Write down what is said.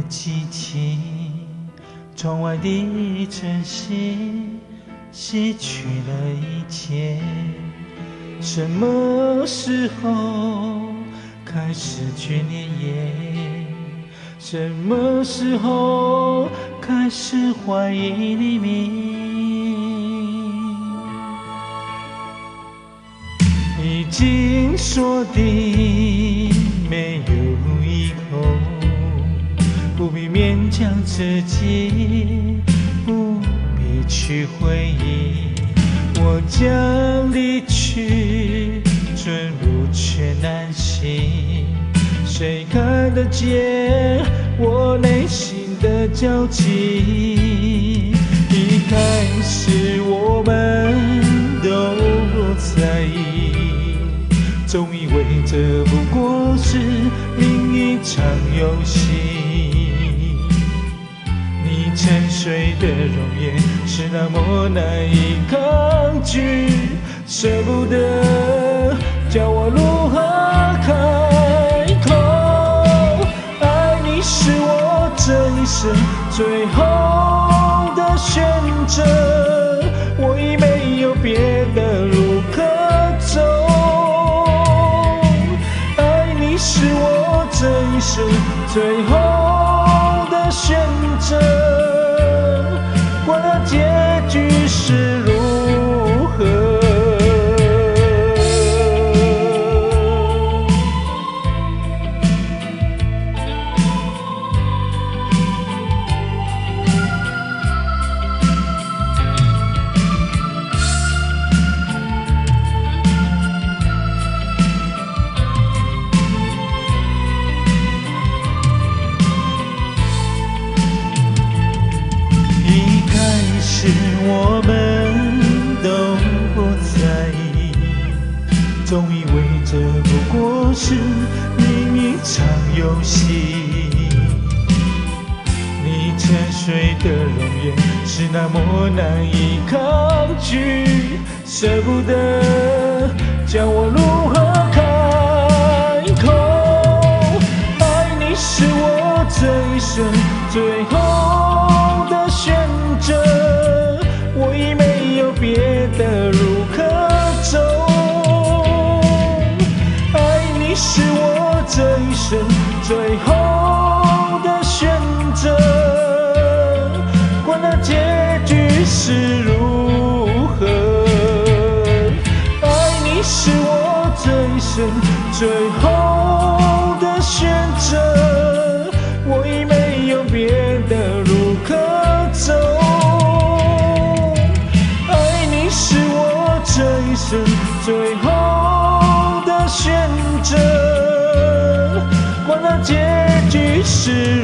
记起窗外的晨曦，洗去了一切。什么时候开始眷恋夜？什么时候开始怀疑黎明？已经说定没有以后，不必勉强自己，不必去回忆。我将离去，寸步却难行。谁看得见我内心的焦急？一开始我们都不在意，总以为这不过是另一场游戏。你沉睡的容颜是那么难以抗拒，舍不得叫我如何开口。爱你是我这一生最后的选择，我已没有别的路可走。爱你是我这一生最后的选择，管它结局是如何。我们都不在意，总以为这不过是另一场游戏。你沉睡的容颜是那么难以抗拒，舍不得叫我如何开口。爱你是我这一生最后的选择，我已没有别的路可走。爱你是我这一生最后的选择，管它结局是如何。爱你是我这一生最后的选择，我已没有别的路可走。这一生最后的选择，管它结局是